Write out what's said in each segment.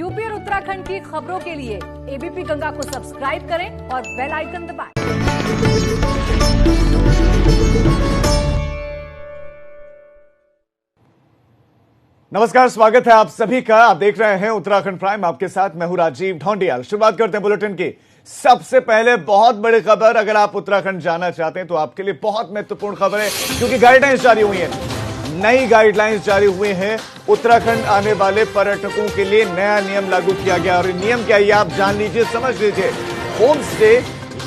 UP और उत्तराखंड की खबरों के लिए एबीपी गंगा को सब्सक्राइब करें और बेल आइकन दबाएं। नमस्कार, स्वागत है आप सभी का। आप देख रहे हैं उत्तराखंड प्राइम, आपके साथ मैं हूं राजीव ढोंडियाल। शुरुआत करते हैं बुलेटिन की। सबसे पहले बहुत बड़ी खबर, अगर आप उत्तराखंड जाना चाहते हैं तो आपके लिए बहुत महत्वपूर्ण खबर है, क्योंकि गाइडलाइंस जारी हुई हैं। नई गाइडलाइंस जारी हुई हैं। उत्तराखंड आने वाले पर्यटकों के लिए नया नियम लागू किया गया। और नियम क्या है ये आप जान लीजिए, समझ लीजिए। होम स्टे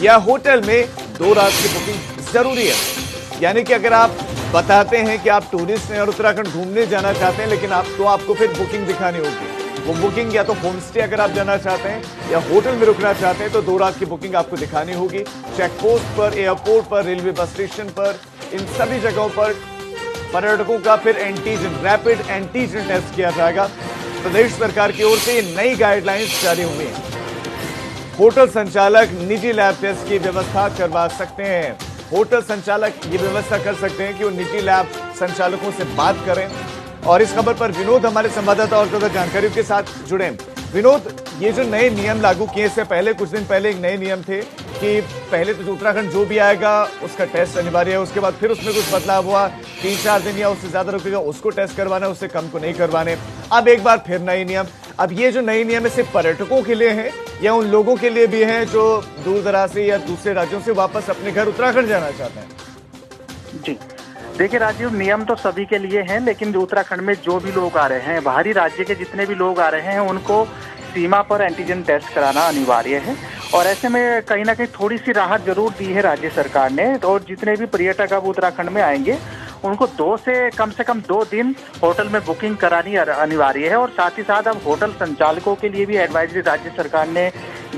या होटल में 2 रात की बुकिंग जरूरी है। यानी कि अगर आप बताते हैं कि आप टूरिस्ट हैं और उत्तराखंड घूमने जाना चाहते हैं, लेकिन आपको फिर बुकिंग दिखानी होगी। वो बुकिंग या तो होम स्टे अगर आप जाना चाहते हैं या होटल में रुकना चाहते हैं तो 2 रात की बुकिंग आपको दिखानी होगी। चेक पोस्ट पर, एयरपोर्ट पर, रेलवे बस स्टेशन पर, इन सभी जगहों पर पर्यटकों का फिर रैपिड एंटीजन टेस्ट किया जाएगा। प्रदेश सरकार की ओर से नई गाइडलाइंस जारी हुई है। होटल संचालक निजी लैब टेस्ट की व्यवस्था करवा सकते हैं। होटल संचालक ये व्यवस्था कर सकते हैं कि वो निजी लैब संचालकों से बात करें। और इस खबर पर विनोद हमारे संवाददाता और ज्यादा जानकारी के साथ जुड़े। विनोद, ये जो नए नियम लागू किए, इससे पहले कुछ दिन पहले एक नए नियम थे कि पहले तो उत्तराखंड जो भी आएगा उसका टेस्ट अनिवार्य है, उसके बाद फिर उसमें कुछ बदलाव हुआ, 3-4 दिन या उससे ज्यादा रुकेगा उसको टेस्ट करवाना, उससे कम को नहीं करवाने। अब एक बार फिर नए नियम। अब ये जो नए नियम है सिर्फ पर्यटकों के लिए है या उन लोगों के लिए भी है जो दूर दराज से या दूसरे राज्यों से वापस अपने घर उत्तराखंड जाना चाहते हैं? जी देखिए राजीव, नियम तो सभी के लिए हैं, लेकिन जो उत्तराखंड में जो भी लोग आ रहे हैं, बाहरी राज्य के जितने भी लोग आ रहे हैं, उनको सीमा पर एंटीजन टेस्ट कराना अनिवार्य है। और ऐसे में कहीं ना कहीं थोड़ी सी राहत जरूर दी है राज्य सरकार ने। और जितने भी पर्यटक अब उत्तराखंड में आएंगे उनको कम से कम 2 दिन होटल में बुकिंग करानी अनिवार्य है। और साथ ही साथ अब होटल संचालकों के लिए भी एडवाइजरी राज्य सरकार ने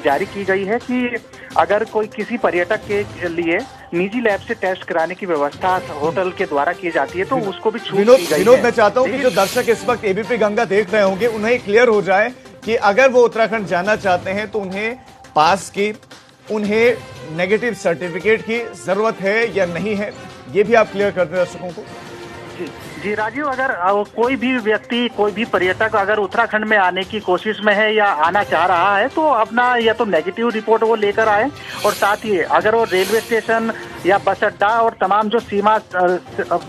जारी की गई है कि अगर कोई किसी पर्यटक के लिए निजी लैब से टेस्ट कराने की व्यवस्था होटल के द्वारा की जाती है तो उसको भी छूट दी गई है। विनोद, मैं चाहता हूं कि जो दर्शक इस वक्त एबीपी गंगा देख रहे होंगे उन्हें क्लियर हो जाए कि अगर वो उत्तराखंड जाना चाहते हैं तो उन्हें पास की, उन्हें नेगेटिव सर्टिफिकेट की जरूरत है या नहीं है, ये भी आप क्लियर कर दें दर्शकों को। जी राजीव, अगर कोई भी व्यक्ति, कोई भी पर्यटक अगर उत्तराखंड में आने की कोशिश में है या आना चाह रहा है तो अपना या तो नेगेटिव रिपोर्ट वो लेकर आए। और साथ ही अगर वो रेलवे स्टेशन या बस अड्डा और तमाम जो सीमा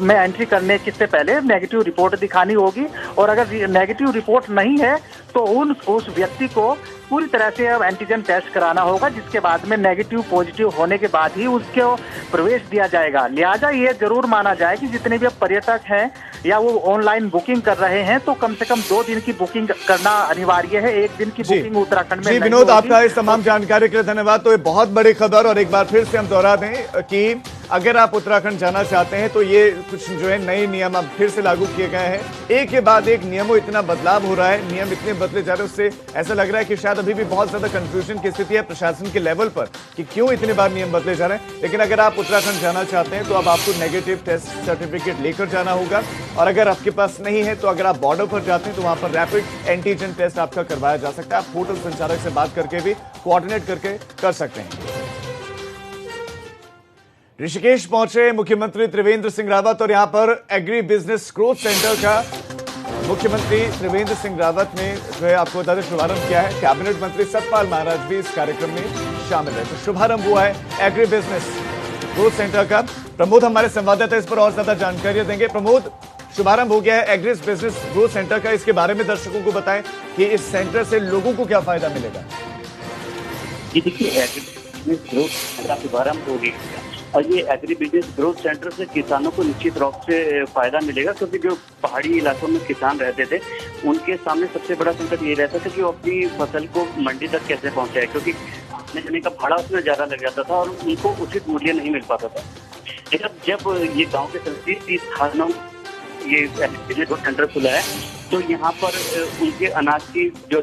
में एंट्री करने से पहले नेगेटिव रिपोर्ट दिखानी होगी। और अगर नेगेटिव रिपोर्ट नहीं है तो उस व्यक्ति को पूरी तरह से अब एंटीजन टेस्ट कराना होगा, जिसके बाद में नेगेटिव पॉजिटिव होने के बाद ही उसको प्रवेश दिया जाएगा। लिहाजा ये जरूर माना जाए कि जितने भी अब पर्यटक हैं या वो ऑनलाइन बुकिंग कर रहे हैं तो कम से कम 2 दिन की बुकिंग करना अनिवार्य है। 1 दिन की बुकिंग उत्तराखंड में जी विनोद, आपका इस तमाम जानकारी के लिए धन्यवाद। तो ये बहुत बड़ी खबर, और एक बार फिर से हम दोहरा दें कि अगर आप उत्तराखंड जाना चाहते हैं तो ये कुछ जो है नए नियम अब फिर से लागू किए गए हैं। एक के बाद एक नियमों इतना बदलाव हो रहा है, नियम इतने बदले जा रहे हैं, उससे ऐसा लग रहा है कि शायद अभी भी बहुत ज्यादा कंफ्यूजन की स्थिति है प्रशासन के लेवल पर कि क्यों इतने बार नियम बदले जा रहे हैं। लेकिन अगर आप उत्तराखंड जाना चाहते हैं तो अब आपको नेगेटिव टेस्ट सर्टिफिकेट लेकर जाना होगा। और अगर आपके पास नहीं है तो अगर आप बॉर्डर पर जाते हैं तो वहां पर रैपिड एंटीजन टेस्ट आपका करवाया जा सकता है। आप होटल संचालक से बात करके भी कोऑर्डिनेट करके कर सकते हैं। ऋषिकेश पहुंचे मुख्यमंत्री त्रिवेंद्र सिंह रावत और यहां पर एग्री बिजनेस ग्रोथ सेंटर का मुख्यमंत्री त्रिवेंद्र सिंह रावत ने जो है आपको बता दें शुभारंभ किया है। कैबिनेट मंत्री सतपाल महाराज भी इस कार्यक्रम में शामिल है। तो शुभारंभ हुआ है एग्री बिजनेस ग्रोथ सेंटर का। प्रमोद हमारे संवाददाता इस पर और ज्यादा जानकारी देंगे। प्रमोद, शुभारंभ हो गया है एग्री बिजनेस ग्रोथ सेंटर का, इसके बारे में दर्शकों को बताएं कि इस सेंटर से लोगों को क्या फायदा मिलेगा। जी देखिए, एग्री बिजनेस ग्रोथ सेंटर का शुभारंभ हो गया और ये एग्री बिजनेस ग्रोथ सेंटर से किसानों को निश्चित रूप से फायदा मिलेगा, क्योंकि जो पहाड़ी इलाकों में किसान रहते थे उनके सामने सबसे बड़ा संकट ये रहता था कि वो अपनी फसल को मंडी तक कैसे पहुंचाए, क्योंकि आने जाने का भाड़ा उसमें ज्यादा लग जाता था और उनको उचित मूल्य नहीं मिल पाता था। लेकिन जब ये गाँव के 30 स्थानों ये एग्री बिजनेस ग्रोथ सेंटर खुला है तो यहाँ पर उनके अनाज की जो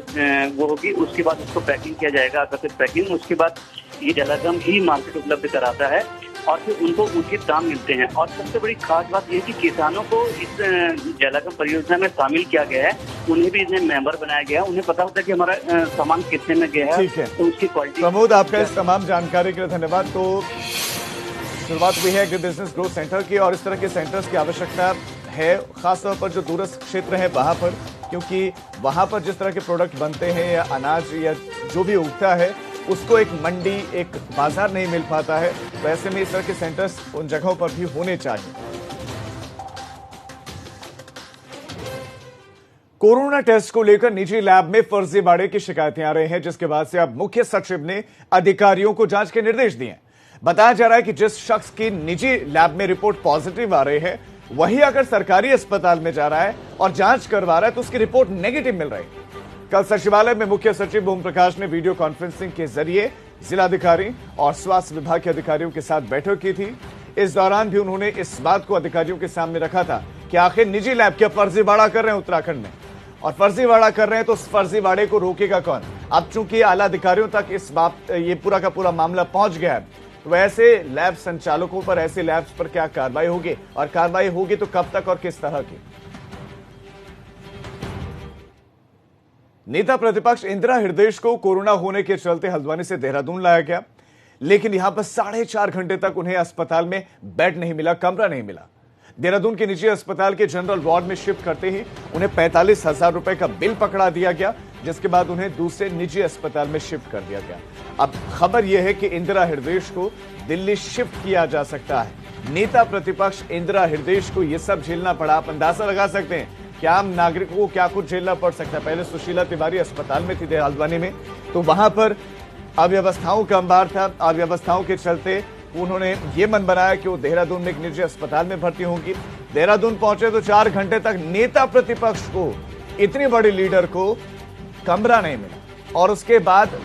वो होगी उसके बाद उसको पैकिंग किया जाएगा, आकर्षित पैकिंग, उसके बाद ये जलागम ही मार्केट उपलब्ध कराता है और फिर उनको उचित दाम मिलते हैं। और सबसे बड़ी खास बात यह कि किसानों को इस जलागम परियोजना में शामिल किया गया है, उन्हें भी इसमें मेंबर बनाया गया है, उन्हें पता होता है कि हमारा सामान कितने में गया है, तो उसकी क्वालिटी। प्रमोद, आपका इस तमाम जानकारी के लिए धन्यवाद। तो शुरुआत हुई है एग्री बिजनेस ग्रोथ सेंटर की और इस तरह के सेंटर्स की आवश्यकता है, खासतौर पर जो दूरस्थ क्षेत्र है वहां पर, क्योंकि वहां पर जिस तरह के प्रोडक्ट बनते हैं या अनाज या जो भी उगता है उसको एक मंडी, एक बाजार नहीं मिल पाता है। तो ऐसे में इस तरह के सेंटर्स उन जगहों पर भी होने चाहिए। कोरोना टेस्ट को लेकर निजी लैब में फर्जीवाड़े की शिकायतें आ रही हैं, जिसके बाद से अब मुख्य सचिव ने अधिकारियों को जांच के निर्देश दिए। बताया जा रहा है कि जिस शख्स की निजी लैब में रिपोर्ट पॉजिटिव आ रही है वही अगर सरकारी अस्पताल में जा रहा है और जांच करवा रहा है तो उसकी रिपोर्ट नेगेटिव मिल रही है। कल सचिवालय में मुख्य सचिव ओम प्रकाश ने वीडियो कॉन्फ्रेंसिंग के जरिए जिलाधिकारी और स्वास्थ्य विभाग के अधिकारियों के साथ बैठक की थी। इस दौरान भी उन्होंने इस बात को अधिकारियों के सामने रखा था कि आखिर निजी लैब क्या फर्जीवाड़ा कर रहे हैं उत्तराखंड में, और फर्जीवाड़ा कर रहे हैं तो उस फर्जीवाड़े को रोकेगा कौन। अब चूंकि आला अधिकारियों तक इस बात ये पूरा का पूरा मामला पहुंच गया है, तो ऐसे लैब संचालकों पर, ऐसे लैब्स पर क्या कार्रवाई होगी, और कार्रवाई होगी तो कब तक और किस तरह की। नेता प्रतिपक्ष इंदिरा हृदयेश को कोरोना होने के चलते हल्द्वानी से देहरादून लाया गया, लेकिन यहां पर 4.5 घंटे तक उन्हें अस्पताल में बेड नहीं मिला, कमरा नहीं मिला। देहरादून के निजी अस्पताल के जनरल वार्ड में शिफ्ट करते ही उन्हें 45,000 रुपए का बिल पकड़ा दिया गया, जिसके बाद उन्हें दूसरे निजी अस्पताल में शिफ्ट कर दिया गया। अब खबर यह है कि इंदिरा हृदयेश को दिल्ली शिफ्ट किया जा सकता है। नेता प्रतिपक्ष इंदिरा हृदयेश को यह सब झेलना पड़ा। आप अंदाजा लगा सकते हैं कि आम नागरिकों को क्या कुछ झेलना पड़ सकता है। पहले सुशीला तिवारी अस्पताल में थी हल्द्वानी में, तो वहां पर अव्यवस्थाओं का अंबार था। अव्यवस्थाओं के चलते उन्होंने ये मन बनाया कि वो देहरादून में एक निजी अस्पताल में भर्ती होंगी। देहरादून पहुंचे तो 4 घंटे तक नेता प्रतिपक्ष को, इतनी बड़ी लीडर को कमरा नहीं मिला, और उसके बाद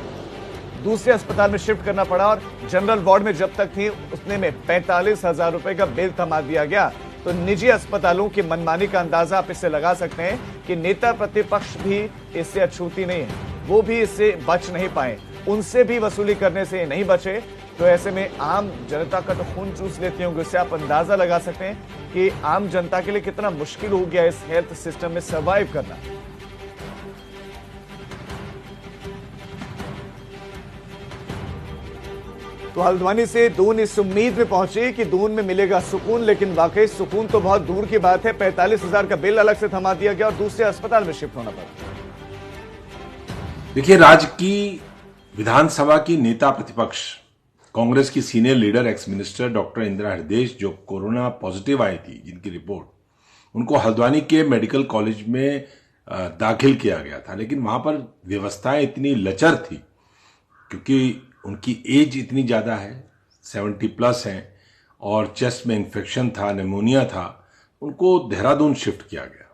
दूसरे अस्पताल में शिफ्ट करना पड़ा। और जनरल वार्ड में जब तक थी उसने में 45,000 रुपए का बिल थमा दिया गया। तो निजी अस्पतालों की मनमानी का अंदाजा आप इससे लगा सकते हैं कि नेता प्रतिपक्ष भी इससे अछूती नहीं है, वो भी इससे बच नहीं पाए, उनसे भी वसूली करने से नहीं बचे। तो ऐसे में आम जनता का तो खून चूस लेते होंगे। इससे आप अंदाजा लगा सकते हैं कि आम जनता के लिए कितना मुश्किल हो गया इस हेल्थ सिस्टम में सर्वाइव करना। तो हल्द्वानी से दून इस उम्मीद में पहुंची कि दून में मिलेगा सुकून, लेकिन वाकई सुकून तो बहुत दूर की बात है। 45,000 का बिल अलग से थमा दिया गया और दूसरे अस्पताल में शिफ्ट होना पड़ा। देखिए, राज्य की विधानसभा की नेता प्रतिपक्ष कांग्रेस की senior leader ex minister doctor Indira Hridayesh, जो कोरोना पॉजिटिव आई थी, जिनकी रिपोर्ट, उनको हल्द्वानी के मेडिकल कॉलेज में दाखिल किया गया था। लेकिन वहां पर व्यवस्थाएं इतनी लचर थी, क्योंकि उनकी एज इतनी ज्यादा है, 70+ हैं, और चेस्ट में इन्फेक्शन था, निमोनिया था, उनको देहरादून शिफ्ट किया गया।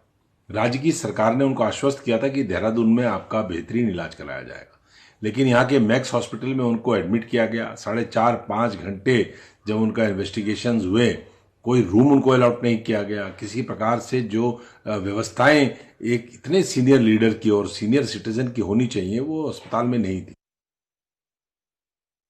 राज्य की सरकार ने उनको आश्वस्त किया था कि देहरादून में आपका बेहतरीन इलाज कराया जाएगा, लेकिन यहाँ के मैक्स हॉस्पिटल में उनको एडमिट किया गया। 4.5-5 घंटे जब उनका इन्वेस्टिगेशंस हुए, कोई रूम उनको अलॉट नहीं किया गया। किसी प्रकार से जो व्यवस्थाएं एक इतने सीनियर लीडर की और सीनियर सिटीजन की होनी चाहिए, वो अस्पताल में नहीं थी।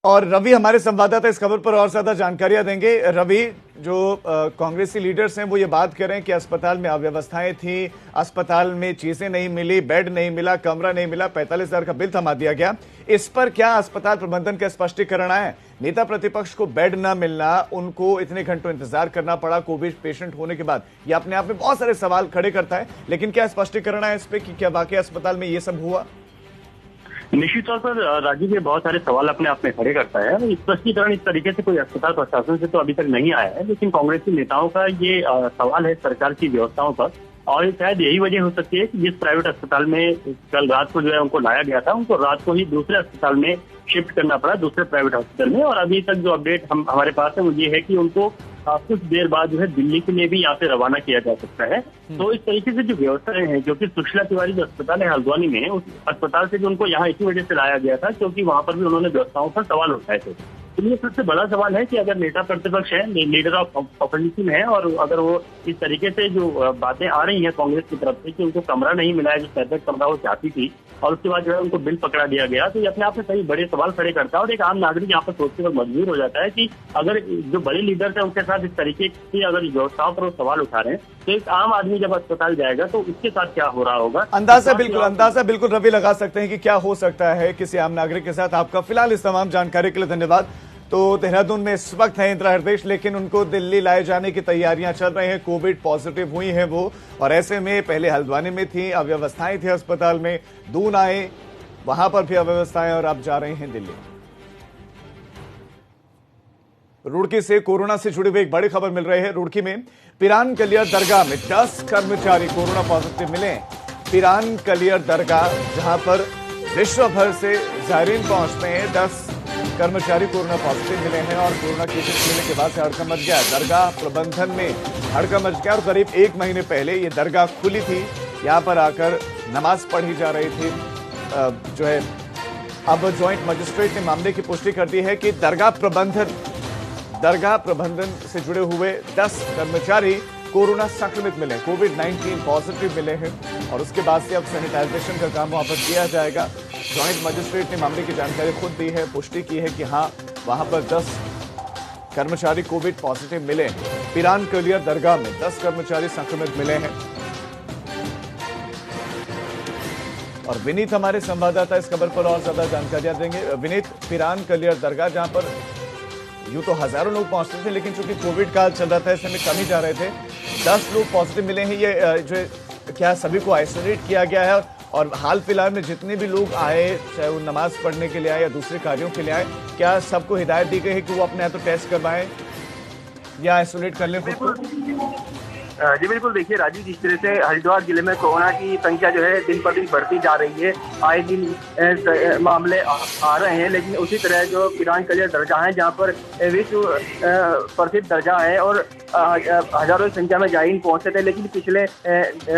और रवि हमारे संवाददाता इस खबर पर और ज्यादा जानकारियां देंगे। रवि, जो कांग्रेसी लीडर्स हैं वो ये बात कर रहे हैं कि अस्पताल में अव्यवस्थाएं थी, अस्पताल में चीजें नहीं मिली, बेड नहीं मिला, कमरा नहीं मिला, 45,000 का बिल थमा दिया गया। इस पर क्या अस्पताल प्रबंधन का स्पष्टीकरण आया? नेता प्रतिपक्ष को बेड न मिलना, उनको इतने घंटों इंतजार करना पड़ा कोविड पेशेंट होने के बाद, ये अपने आप में बहुत सारे सवाल खड़े करता है। लेकिन क्या स्पष्टीकरण है इस पे कि क्या वाकई अस्पताल में ये सब हुआ? निश्चित तौर पर राजीव, ये बहुत सारे सवाल अपने आप में खड़े करता है। स्पष्टीकरण इस तरीके से कोई अस्पताल प्रशासन से तो अभी तक नहीं आया है, लेकिन कांग्रेसी नेताओं का ये सवाल है सरकार की व्यवस्थाओं पर। और शायद यही वजह हो सकती है कि जिस प्राइवेट अस्पताल में कल रात को जो है उनको लाया गया था, उनको रात को ही दूसरे अस्पताल में शिफ्ट करना पड़ा, दूसरे प्राइवेट हॉस्पिटल में। और अभी तक जो अपडेट हमारे पास है वो ये है कि उनको कुछ देर बाद जो है दिल्ली के लिए भी यहाँ से रवाना किया जा सकता है। तो इस तरीके से जो व्यवस्थाएं हैं, जो कि सुशीला तिवारी जो अस्पताल है हल्द्वानी में, उस अस्पताल से जो उनको यहाँ इसी वजह से लाया गया था क्योंकि वहां पर भी उन्होंने व्यवस्थाओं पर सवाल उठाए थे। तो ये सबसे बड़ा सवाल है कि अगर नेता प्रतिपक्ष है, लीडर ऑफ ऑपोजिशन है, और अगर वो इस तरीके से जो बातें आ रही हैं कांग्रेस की तरफ से कि उनको कमरा नहीं मिला है, जो सेपरेट कमरा वो चाहती थी, और उसके बाद जो है उनको बिल पकड़ा दिया गया, तो ये अपने आप में कई बड़े सवाल खड़े करता है। और एक आम नागरिक यहाँ पर सोचने पर मजबूर हो जाता है कि अगर जो बड़े लीडर है उनके साथ इस तरीके की अगर व्यवस्थाओं पर सवाल उठा रहे हैं, तो एक आम आदमी जब अस्पताल जाएगा तो उसके साथ क्या हो रहा होगा। अंदाजा बिल्कुल रवि लगा सकते हैं कि क्या हो सकता है किसी आम नागरिक के साथ। आपका फिलहाल इस तमाम जानकारी के लिए धन्यवाद। तो देहरादून में इस वक्त है इंदिरा हृदयेश, लेकिन उनको दिल्ली लाए जाने की तैयारियां चल रही हैं। कोविड पॉजिटिव हुई हैं वो, और ऐसे में पहले हल्द्वानी में थी, अव्यवस्थाएं थी अस्पताल में, दून आए, वहां पर भी अव्यवस्थाएं, और अब जा रहे हैं दिल्ली। रुड़की से कोरोना से जुड़ी हुई एक बड़ी खबर मिल रही है। रुड़की में पिरान कलियर दरगाह में 10 कर्मचारी कोरोना पॉजिटिव मिले। पिरान कलियर दरगाह, जहां पर विश्व भर से जायरीन पहुंचते हैं, 10 कर्मचारी कोरोना पॉजिटिव मिले हैं और कोरोना केसेस मिलने के बाद से हड़कंप मच गया। दरगाह प्रबंधन में हड़कंप मच गया और करीब 1 महीने पहले ये दरगाह खुली थी, यहां पर आकर नमाज पढ़ी जा रही थी। जो है अब ज्वाइंट मजिस्ट्रेट ने मामले की पुष्टि कर दी है कि दरगाह प्रबंधन से जुड़े हुए 10 कर्मचारी कोरोना संक्रमित मिले, कोविड-19 पॉजिटिव मिले हैं, और उसके बाद से अब सैनिटाइजेशन का काम वहां पर किया जाएगा। ज्वाइंट मजिस्ट्रेट ने मामले की जानकारी खुद दी है, पुष्टि की है कि हाँ, वहां पर 10 कर्मचारी कोविड पॉजिटिव मिले। पिरान कलियर दरगाह में 10 कर्मचारी संक्रमित मिले हैं। और विनीत हमारे संवाददाता इस खबर पर और ज्यादा जानकारियां देंगे। विनीत, पिरान कलियर दरगाह, जहां पर यूं तो हजारों लोग पहुंचते थे, लेकिन चूंकि कोविड काल चल रहा था, ऐसे में कम ही जा रहे थे, 10 लोग पॉजिटिव मिले हैं। ये जो क्या सभी को आइसोलेट किया गया है? और हाल फिलहाल में जितने भी लोग आए, चाहे वो नमाज पढ़ने के लिए आए या दूसरे कार्यों के लिए आए, क्या सबको हिदायत दी गई है कि वो अपने यहाँ तो टेस्ट करवाएं या आइसोलेट कर लें खुद को? जी बिल्कुल, देखिए राजीव, जिस तरह से हरिद्वार जिले में कोरोना की संख्या जो है दिन पर दिन बढ़ती जा रही है, आए दिन मामले आ रहे हैं, लेकिन उसी तरह जो पिरान कलियर दरगाह है, जहां पर विश्व प्रसिद्ध दरगाह है और हजारों की संख्या में जायरीन पहुंचते थे, लेकिन पिछले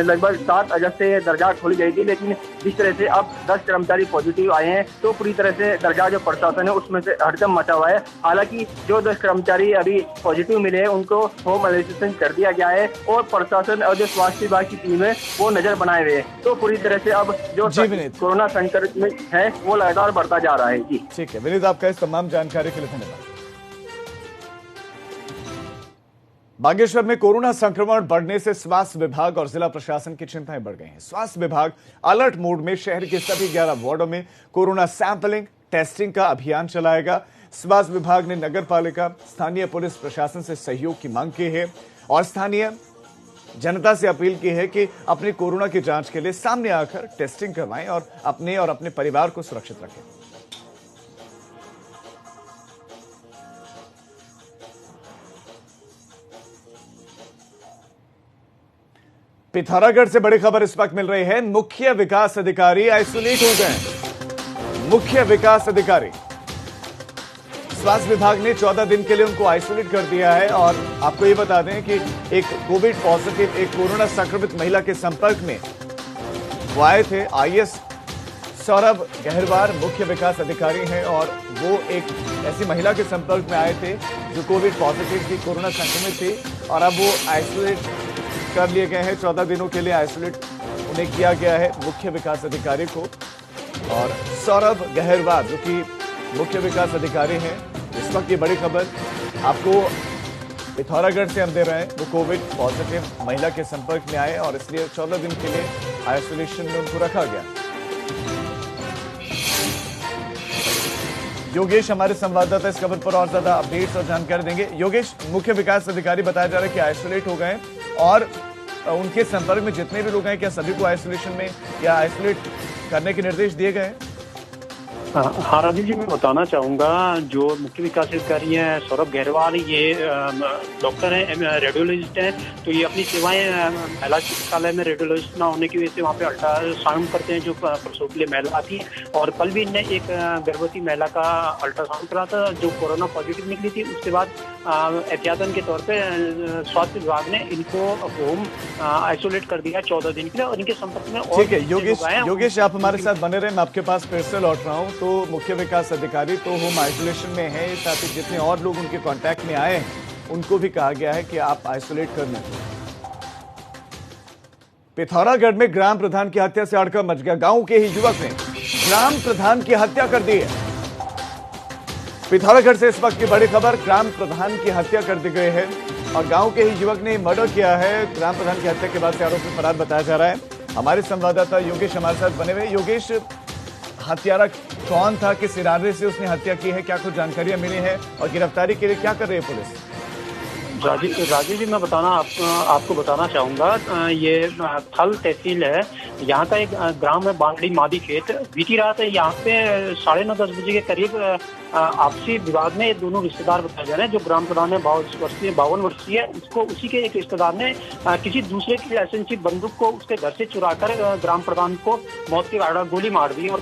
लगभग 7 अगस्त से दरगाह खोली गई थी, लेकिन जिस तरह से अब 10 कर्मचारी पॉजिटिव आए हैं, तो पूरी तरह से दरगाह जो प्रशासन है उसमें से हड़कंप मचा हुआ है। हालांकि जो 10 कर्मचारी अभी पॉजिटिव मिले हैं उनको होम आइसोलेशन कर दिया गया है और प्रशासन और जो स्वास्थ्य विभाग की टीम है वो नजर बनाए हुए हैं। तो पूरी तरह से अब जो कोरोना संक्रमित है वो लगातार बढ़ता जा रहा है। जी ठीक है विनीत, आपका इस तमाम जानकारी के लिए धन्यवाद। बागेश्वर में कोरोना संक्रमण बढ़ने से स्वास्थ्य विभाग और जिला प्रशासन की चिंताएं बढ़ गई हैं। स्वास्थ्य विभाग अलर्ट मोड में शहर के सभी 11 वार्डों में कोरोना सैंपलिंग टेस्टिंग का अभियान चलाएगा। स्वास्थ्य विभाग ने नगर पालिका, स्थानीय पुलिस प्रशासन से सहयोग की मांग की है और स्थानीय जनता से अपील की है कि अपनी कोरोना की जांच के लिए सामने आकर टेस्टिंग करवाएं और अपने परिवार को सुरक्षित रखें। पिथौरागढ़ से बड़ी खबर इस वक्त मिल रही है। मुख्य विकास अधिकारी आइसोलेट हो गए। मुख्य विकास अधिकारी, स्वास्थ्य विभाग ने 14 दिन के लिए उनको आइसोलेट कर दिया है। और आपको ये बता दें कि एक कोविड पॉजिटिव, एक कोरोना संक्रमित महिला के संपर्क में वो आए थे। आईएएस सौरभ गहरवार मुख्य विकास अधिकारी हैं और वो एक ऐसी महिला के संपर्क में आए थे जो कोविड पॉजिटिव थी, कोरोना संक्रमित थी, और अब वो आइसोलेट कर लिए गए हैं। 14 दिनों के लिए आइसोलेट उन्हें किया गया है मुख्य विकास अधिकारी को। और सौरभ गहरवार जो कि मुख्य विकास अधिकारी हैं, इस वक्त ये बड़ी खबर आपको पिथौरागढ़ से हम दे रहे हैं। वो कोविड पॉजिटिव महिला के संपर्क में आए और इसलिए 14 दिन के लिए आइसोलेशन में उनको रखा गया। योगेश हमारे संवाददाता इस खबर पर और ज्यादा अपडेट्स और जानकारी देंगे। योगेश, मुख्य विकास अधिकारी बताया जा रहा है कि आइसोलेट हो गए और उनके संपर्क में जितने भी लोग हैं, क्या सभी को आइसोलेशन में या आइसोलेट करने के निर्देश दिए गए हैं? हाँ राजीव जी, मैं बताना चाहूँगा, जो मुख्य विकास अधिकारी हैं सौरभ गहरवाल, ये डॉक्टर हैं, रेडियोलॉजिस्ट हैं, तो ये अपनी सेवाएं महिला चिकित्सालय में रेडियोलॉजिस्ट ना होने की वजह से वहाँ पे अल्ट्रासाउंड करते हैं जो प्रसव के लिए महिला आती है। और कल भी इनने एक गर्भवती महिला का अल्ट्रासाउंड करा था जो कोरोना पॉजिटिव निकली थी। उसके बाद एहतियातन के तौर पर स्वास्थ्य विभाग ने इनको होम आइसोलेट कर दिया 14 दिन के लिए और इनके संपर्क में। ठीक है योगेश, आप हमारे साथ बने रहे, मैं आपके पास फिर से लौट रहा हूँ। तो मुख्य विकास अधिकारी तो होम आइसोलेशन में है, साथ ही जितने और लोग उनके कांटेक्ट में आए हैं उनको भी कहा गया है कि आप आइसोलेट कर लें। पिथौरागढ़ में ग्राम प्रधान की हत्या से हड़कंप मच गया। गांव के ही युवक ने ग्राम प्रधान की हत्या कर दी है। पिथौरागढ़ से इस वक्त की बड़ी खबर, ग्राम प्रधान की हत्या कर दी गई है और गांव के ही युवक ने मर्डर किया है। ग्राम प्रधान की हत्या के बाद से आरोपी फरार बताया जा रहा है। हमारे संवाददाता योगेश हमारे साथ बने हुए। योगेश, हत्यारा कौन था, किस इरादे से उसने हत्या की है, क्या कुछ जानकारियां मिली है और गिरफ्तारी के लिए क्या कर रही है पुलिस? राजीव जी, मैं आपको बताना चाहूँगा, ये थल तहसील है, यहाँ का एक ग्राम है बांगड़ी मादी खेत। बीती रात यहाँ पे 9:30-10 बजे के करीब आपसी विवाद में दोनों रिश्तेदार बताए जा रहे हैं। जो ग्राम प्रधान है 52 वर्षीय, उसको उसी के एक रिश्तेदार ने किसी दूसरे की लाइसेंसी बंदूक को उसके घर से चुराकर ग्राम प्रधान को मौत की गोली मार दी और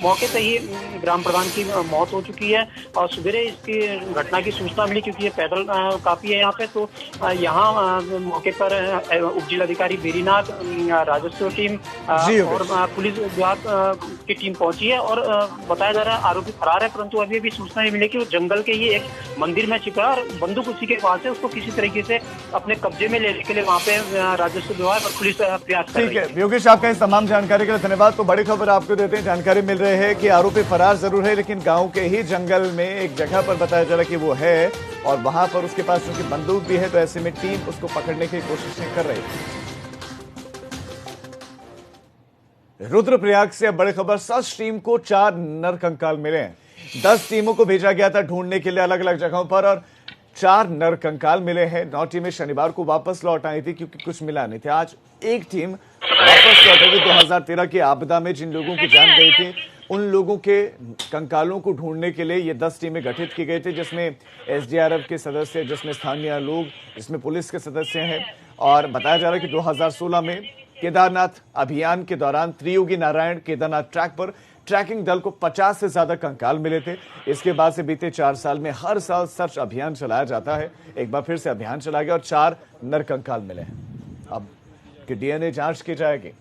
मौके पे ही ग्राम प्रधान की मौत हो चुकी है। और सवेरे इसकी घटना की सूचना मिली, क्योंकि ये पैदल काफी है यहाँ पे, तो यहाँ मौके पर उप जिलाधिकारी बेरीनाथ, राजस्व टीम और पुलिस विभाग की टीम पहुंची है। और बताया जा रहा है आरोपी फरार है, परंतु अभी भी सूचना नहीं मिली कि वो जंगल के ही एक मंदिर में छिपा है और बंदूक उसी के पास है। उसको किसी तरीके से अपने कब्जे में लेने के लिए वहाँ पे राजस्व विभाग और पुलिस प्रयास कर रही है। ठीक है योगेश, आपका इस तमाम जानकारी के लिए धन्यवाद। तो बड़ी खबर आपको देते हैं, जानकारी मिल रही है कि आरोपी फरार जरूर है, लेकिन गाँव के ही जंगल में एक जगह पर बताया जा रहा है कि वो है और वहां पर उसके पास चूंकि बंदूक भी है, तो ऐसे में टीम उसको पकड़ने की कोशिशें कर रही है। रुद्रप्रयाग से अब बड़ी खबर, सर्च टीम को 4 नरकंकाल मिले हैं। 10 टीमों को भेजा गया था ढूंढने के लिए अलग अलग जगहों पर और 4 नरकंकाल मिले हैं। 9 टीमें शनिवार को वापस लौट आई थी क्योंकि कुछ मिला नहीं था। आज एक टीम वापस लौटेगी। 2013 की आपदा में जिन लोगों की जान गई थी उन लोगों के कंकालों को ढूंढने के लिए ये 10 टीमें गठित की गई थी, जिसमें एसडीआरएफ के सदस्य, जिसमें स्थानीय लोग, जिसमें पुलिस के सदस्य हैं। और बताया जा रहा है कि 2016 में केदारनाथ अभियान के दौरान त्रियोगी नारायण केदारनाथ ट्रैक पर ट्रैकिंग दल को 50 से ज्यादा कंकाल मिले थे। इसके बाद से बीते 4 साल में हर साल सर्च अभियान चलाया जाता है। एक बार फिर से अभियान चला गया और 4 नरकंकाल मिले हैं। अब कि डीएनए जांच की जाएगी।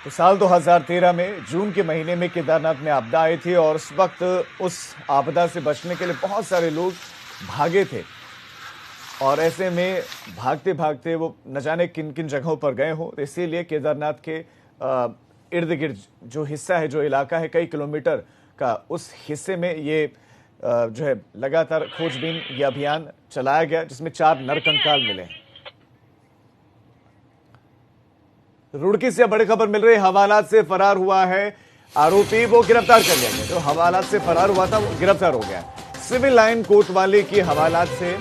तो साल 2013 में जून के महीने में केदारनाथ में आपदा आई थी और उस वक्त उस आपदा से बचने के लिए बहुत सारे लोग भागे थे और ऐसे में भागते भागते वो न जाने किन किन जगहों पर गए हो। इसीलिए केदारनाथ के इर्द गिर्द जो हिस्सा है, जो इलाका है कई किलोमीटर का, उस हिस्से में ये जो है लगातार खोजबीन ये अभियान चलाया गया, जिसमें 4 नरकंकाल मिले। रुड़की से बड़ी खबर मिल रही, हवालात से फरार हुआ है आरोपी, वो गिरफ्तार कर लिया गया। जो हवालात से फरार हुआ था वो गिरफ्तार हो गया। सिविल लाइन कोतवाली की हवालात से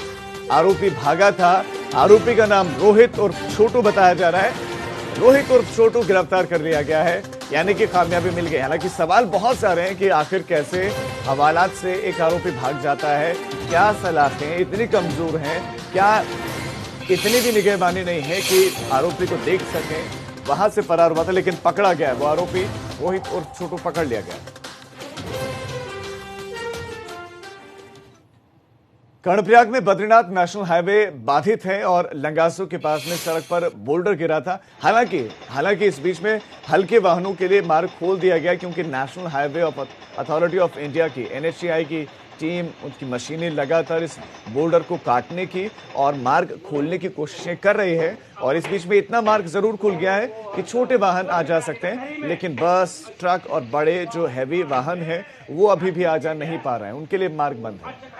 आरोपी भागा था। आरोपी का नाम रोहित और छोटू बताया जा रहा है। रोहित और छोटू गिरफ्तार कर लिया गया है, यानी कि कामयाबी मिल गई। हालांकि सवाल बहुत सारे हैं कि आखिर कैसे हवालात से एक आरोपी भाग जाता है, क्या सलाखें इतनी कमजोर हैं, क्या इतनी भी निगहबानी नहीं है कि आरोपी को देख सकें। वहां से फरार हुआ था लेकिन पकड़ा गया है। वो आरोपी रोहित और छोटू पकड़ लिया गया। कर्णप्रयाग में बद्रीनाथ नेशनल हाईवे बाधित है और लंगासू के पास में सड़क पर बोल्डर गिरा था। हालांकि इस बीच में हल्के वाहनों के लिए मार्ग खोल दिया गया, क्योंकि national highway authority of India की NHAI की टीम, उनकी मशीनें लगातार इस बोल्डर को काटने की और मार्ग खोलने की कोशिशें कर रही है। और इस बीच में इतना मार्ग जरूर खुल गया है कि छोटे वाहन आ जा सकते हैं, लेकिन बस, ट्रक और बड़े जो हैवी वाहन हैं वो अभी भी आ जा नहीं पा रहे हैं, उनके लिए मार्ग बंद है।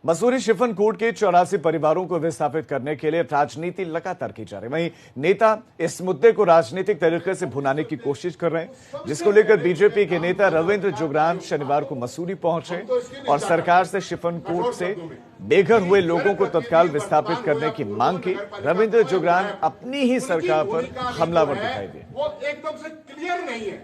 मसूरी शिफन कोर्ट के 84 परिवारों को विस्थापित करने के लिए राजनीति लगातार की जा रही है। वहीं नेता इस मुद्दे को राजनीतिक तरीके से भुनाने की कोशिश कर रहे हैं, जिसको लेकर बीजेपी के नेता रविंद्र जुगरान शनिवार को मसूरी पहुंचे और सरकार से शिफन कोर्ट से बेघर हुए लोगों को तत्काल विस्थापित करने की मांग की। रविंद्र जुगरान अपनी ही सरकार पर हमलावर दिखाई दिए। वो एकदम से क्लियर नहीं है।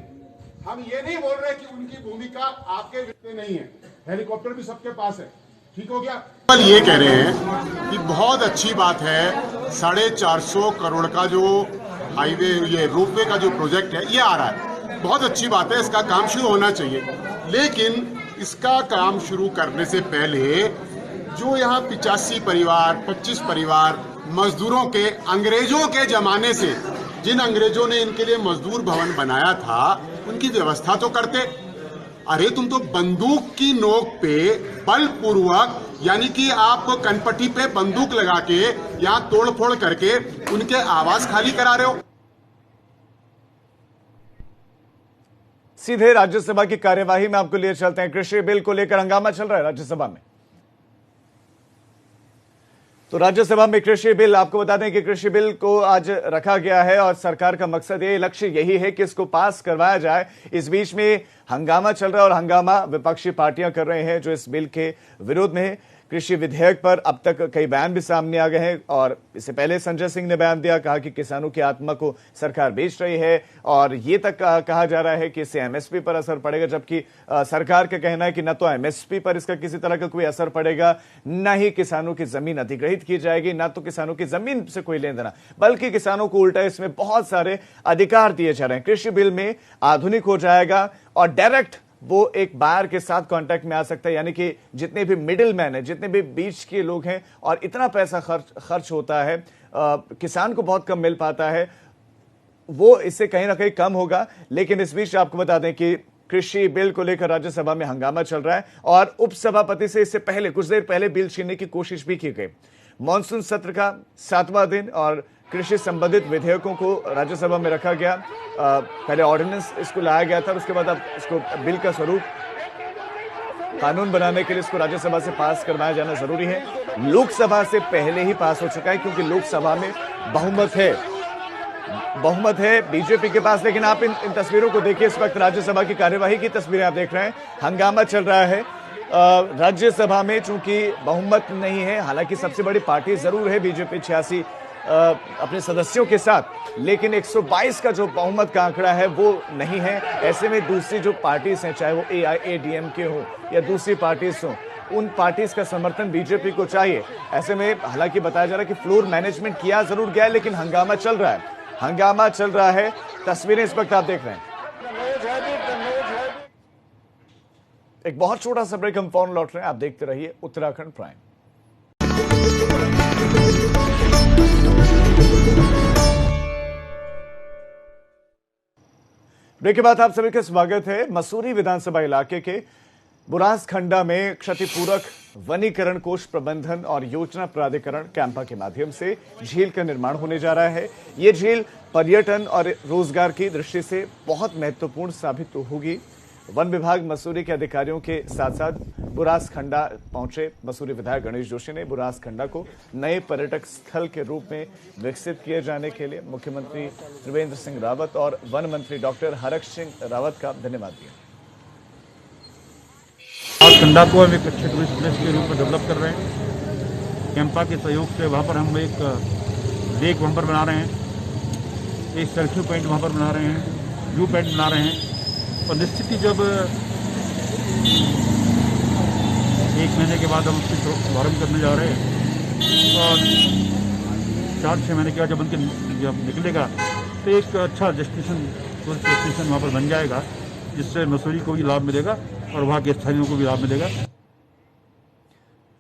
हम ये नहीं बोल रहे कि उनकी भूमिका आपके विरुद्ध नहीं है, हेलीकॉप्टर भी सबके पास है, ठीक हो गया। कल ये कह रहे हैं कि बहुत अच्छी बात है 450 करोड़ का जो हाईवे, ये रोपवे का जो प्रोजेक्ट है ये आ रहा है, बहुत अच्छी बात है, इसका काम शुरू होना चाहिए। लेकिन इसका काम शुरू करने से पहले जो यहाँ 85 परिवार, 25 परिवार मजदूरों के, अंग्रेजों के जमाने से जिन अंग्रेजों ने इनके लिए मजदूर भवन बनाया था, उनकी व्यवस्था तो करते। अरे तुम तो बंदूक की नोक पे बलपूर्वक, यानी कि आप कनपट्टी पे बंदूक लगा के यहां तोड़फोड़ करके उनके आवास खाली करा रहे हो। सीधे राज्यसभा की कार्यवाही में आपको लिए चलते हैं। कृषि बिल को लेकर हंगामा चल रहा है राज्यसभा में। तो राज्यसभा में कृषि बिल, आपको बता दें कि कृषि बिल को आज रखा गया है और सरकार का मकसद लक्ष्य यही है कि इसको पास करवाया जाए। इस बीच में हंगामा चल रहा है और हंगामा विपक्षी पार्टियां कर रहे हैं जो इस बिल के विरोध में है। कृषि विधेयक पर अब तक कई बयान भी सामने आ गए हैं और इससे पहले संजय सिंह ने बयान दिया, कहा कि किसानों की आत्मा को सरकार बेच रही है और ये तक कहा जा रहा है कि इससे एमएसपी पर असर पड़ेगा, जबकि सरकार का कहना है कि न तो एमएसपी पर इसका किसी तरह का कोई असर पड़ेगा, न ही किसानों की जमीन अधिग्रहित की जाएगी, न तो किसानों की जमीन से कोई लेन देना, बल्कि किसानों को उल्टा इसमें बहुत सारे अधिकार दिए जा रहे हैं। कृषि बिल में आधुनिक हो जाएगा और डायरेक्ट वो एक बायर के साथ कांटेक्ट में आ सकता है, यानी कि जितने भी मिडिल मैन है, जितने भी बीच के लोग हैं और इतना पैसा खर्च होता है, किसान को बहुत कम मिल पाता है, वो इससे कहीं ना कहीं कम होगा। लेकिन इस बीच आपको बता दें कि कृषि बिल को लेकर राज्यसभा में हंगामा चल रहा है और उपसभापति से इससे पहले कुछ देर पहले बिल छीनने की कोशिश भी की गई। मॉनसून सत्र का 7वां दिन और कृषि संबंधित विधेयकों को राज्यसभा में रखा गया। पहले ऑर्डिनेंस इसको लाया गया था, उसके बाद अब इसको बिल का स्वरूप कानून बनाने के लिए इसको राज्यसभा से पास करवाया जाना जरूरी है। लोकसभा से पहले ही पास हो चुका है क्योंकि लोकसभा में बहुमत है बीजेपी के पास। लेकिन आप इन तस्वीरों को देखिए, इस वक्त राज्यसभा की कार्यवाही की तस्वीरें आप देख रहे हैं। हंगामा चल रहा है राज्यसभा में, चूंकि बहुमत नहीं है, हालांकि सबसे बड़ी पार्टी जरूर है बीजेपी 86 अपने सदस्यों के साथ, लेकिन 122 का जो बहुमत का आंकड़ा है वो नहीं है। ऐसे में दूसरी जो पार्टीज हैं, चाहे वो AIADMK हो या दूसरी पार्टीज हो, उन पार्टीज का समर्थन बीजेपी को चाहिए। ऐसे में हालांकि बताया जा रहा है कि फ्लोर मैनेजमेंट किया जरूर गया है, लेकिन हंगामा चल रहा है। तस्वीरें इस वक्त आप देख रहे हैं। एक बहुत छोटा सा ब्रेक, हम फौरन लौट रहे हैं। आप देखते रहिए उत्तराखंड प्राइम। ब्रेक के बाद आप सभी का स्वागत है। मसूरी विधानसभा इलाके के बुरासखंडा में क्षतिपूरक वनीकरण कोष प्रबंधन और योजना प्राधिकरण कैंपा के माध्यम से झील का निर्माण होने जा रहा है। ये झील पर्यटन और रोजगार की दृष्टि से बहुत महत्वपूर्ण साबित होगी। वन विभाग मसूरी के अधिकारियों के साथ साथ बुरासखंडा पहुंचे। मसूरी विधायक गणेश जोशी ने बुरासखंडा को नए पर्यटक स्थल के रूप में विकसित किए जाने के लिए मुख्यमंत्री त्रिवेंद्र सिंह रावत और वन मंत्री डॉक्टर हरक सिंह रावत का धन्यवाद दिया। बुरासखंडा को हम एक अच्छे टूरिस्ट प्लेस के रूप में डेवलप कर रहे हैं। कैंपा के सहयोग से वहाँ पर हम एक लेक वहाँ पर बना रहे हैं, एक सेल्फी पॉइंट वहाँ पर बना रहे हैं, व्यू पॉइंट बना रहे हैं। और निश्चित ही जब 1 महीने के बाद हम उसकी शुभारंभ करने जा रहे हैं और 4-6 महीने के बाद जब निकलेगा तो एक अच्छा डेस्टिनेशन वहाँ पर बन जाएगा, जिससे मसूरी को भी लाभ मिलेगा और वहाँ के स्थानीयों को भी लाभ मिलेगा।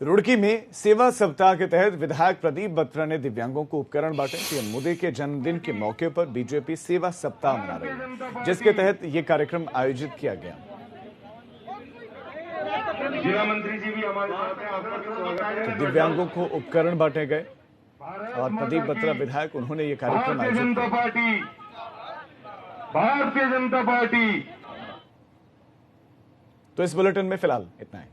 रुड़की में सेवा सप्ताह के तहत विधायक प्रदीप बत्रा ने दिव्यांगों को उपकरण बांटे। पीएम मोदी के जन्मदिन के मौके पर बीजेपी सेवा सप्ताह मना रही है, जिसके तहत ये कार्यक्रम आयोजित किया गया। जिला मंत्री जी भी हमारे साथ हैं। दिव्यांगों को उपकरण बांटे गए और प्रदीप बत्रा विधायक, उन्होंने ये कार्यक्रम आयोजित किया। भारतीय जनता पार्टी। तो इस बुलेटिन में फिलहाल इतना है।